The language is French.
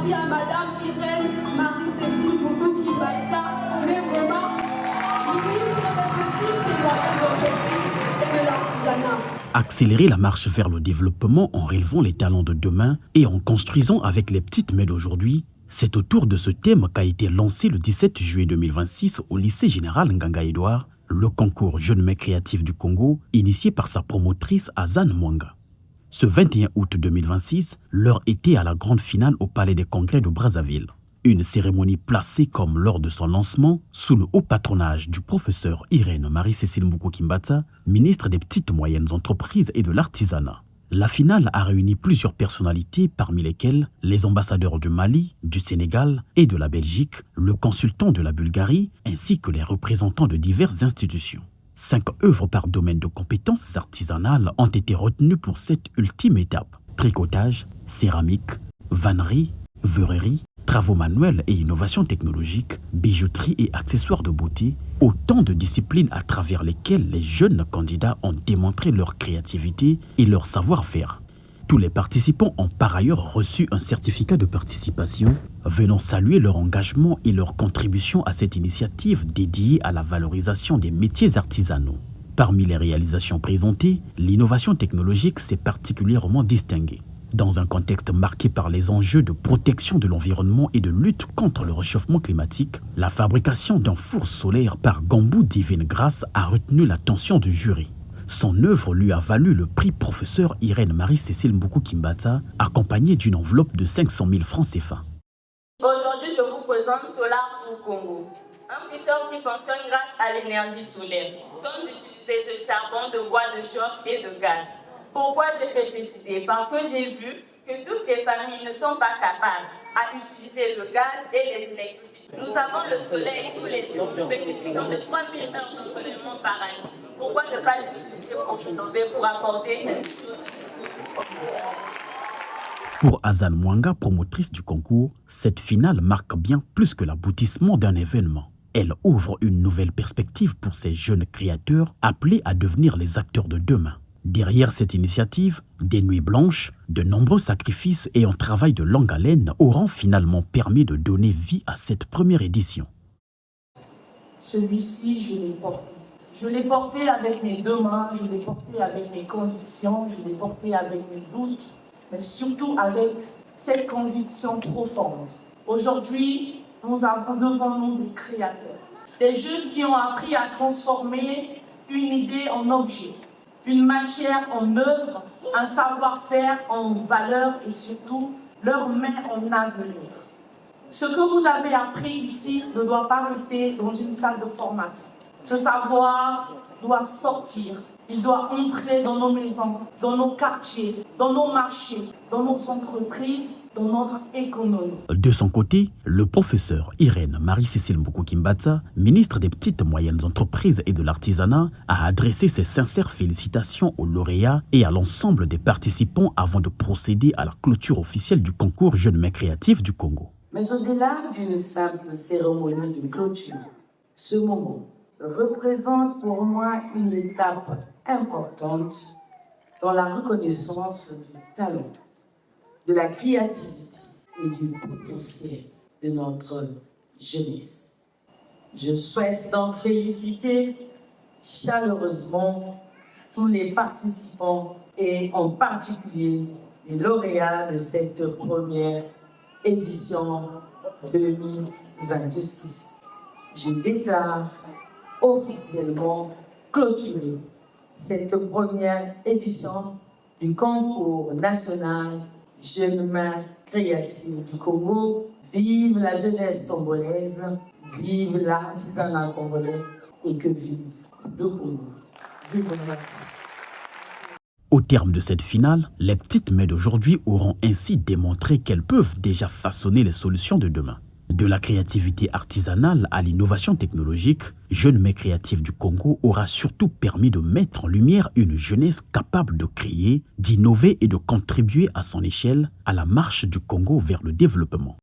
merci à Madame Irène Marie-Cécile Boubou-Kimbatsa, mais vraiment, ministre des Petites et Moyennes Entreprises et de l'Artisanat. Accélérer la marche vers le développement en relevant les talents de demain et en construisant avec les petites mains d'aujourd'hui, c'est autour de ce thème qu'a été lancé le 17 juillet 2026 au lycée général Nganga-Edouard, le concours Jeunes Mains Créatives du Congo, initié par sa promotrice Azan Mwanga. Ce 21 août 2026, l'heure était à la grande finale au Palais des Congrès de Brazzaville. Une cérémonie placée comme lors de son lancement sous le haut patronage du professeur Irène Marie-Cécile Boubou-Kimbatsa, ministre des Petites et Moyennes Entreprises et de l'Artisanat. La finale a réuni plusieurs personnalités, parmi lesquelles les ambassadeurs du Mali, du Sénégal et de la Belgique, le consultant de la Bulgarie, ainsi que les représentants de diverses institutions. 5 œuvres par domaine de compétences artisanales ont été retenues pour cette ultime étape. Tricotage, céramique, vannerie, verrerie, travaux manuels et innovations technologiques, bijouterie et accessoires de beauté, autant de disciplines à travers lesquelles les jeunes candidats ont démontré leur créativité et leur savoir-faire. Tous les participants ont par ailleurs reçu un certificat de participation, venant saluer leur engagement et leur contribution à cette initiative dédiée à la valorisation des métiers artisanaux. Parmi les réalisations présentées, l'innovation technologique s'est particulièrement distinguée. Dans un contexte marqué par les enjeux de protection de l'environnement et de lutte contre le réchauffement climatique, la fabrication d'un four solaire par Gambou Divine Grâce a retenu l'attention du jury. Son œuvre lui a valu le prix professeur Irène Marie-Cécile Boubou-Kimbatsa, accompagné d'une enveloppe de 500 000 francs CFA. Aujourd'hui, je vous présente Solar pour Congo. Un puisseur qui fonctionne grâce à l'énergie solaire. Sont utilisés de charbon, de bois de chauffe et de gaz. Pourquoi j'ai fait cette idée? Parce que j'ai vu que toutes les familles ne sont pas capables à utiliser le gaz et l'électricité. Nous avons le soleil tous les jours, nous bénéficions de 3000 heures d'ensoleillement par année. Pourquoi ne pas l'utiliser pour innover, pour apporter quelque chose de plus? Pour Azan Mwanga, promotrice du concours, cette finale marque bien plus que l'aboutissement d'un événement. Elle ouvre une nouvelle perspective pour ces jeunes créateurs appelés à devenir les acteurs de demain. Derrière cette initiative, des nuits blanches, de nombreux sacrifices et un travail de longue haleine auront finalement permis de donner vie à cette première édition. Celui-ci, je l'ai porté. Je l'ai porté avec mes 2 mains, je l'ai porté avec mes convictions, je l'ai porté avec mes doutes, mais surtout avec cette conviction profonde. Aujourd'hui, nous avons devant nous des créateurs, des jeunes qui ont appris à transformer une idée en objet, une matière en œuvre, un savoir-faire en valeur et surtout leur main en avenir. Ce que vous avez appris ici ne doit pas rester dans une salle de formation. Ce savoir doit sortir, il doit entrer dans nos maisons, dans nos quartiers, dans nos marchés, dans nos entreprises, dans notre économie. De son côté, le professeur Irène Marie-Cécile Boubou-Kimbatsa, ministre des Petites et Moyennes Entreprises et de l'Artisanat, a adressé ses sincères félicitations aux lauréats et à l'ensemble des participants avant de procéder à la clôture officielle du concours Jeunes Mains Créatives du Congo. Mais au-delà d'une simple cérémonie de clôture, ce moment représente pour moi une étape importante dans la reconnaissance du talent, de la créativité et du potentiel de notre jeunesse. Je souhaite donc féliciter chaleureusement tous les participants et en particulier les lauréats de cette première édition 2026. Je déclare officiellement clôturée cette première édition du concours national Jeunes Mains Créatives du Congo. Vive la jeunesse congolaise, vive l'artisanat congolais et que vive le Congo. Vive le Congo. Au terme de cette finale, les petites mains d'aujourd'hui auront ainsi démontré qu'elles peuvent déjà façonner les solutions de demain. De la créativité artisanale à l'innovation technologique, Jeunes Mains Créatives du Congo aura surtout permis de mettre en lumière une jeunesse capable de créer, d'innover et de contribuer à son échelle à la marche du Congo vers le développement.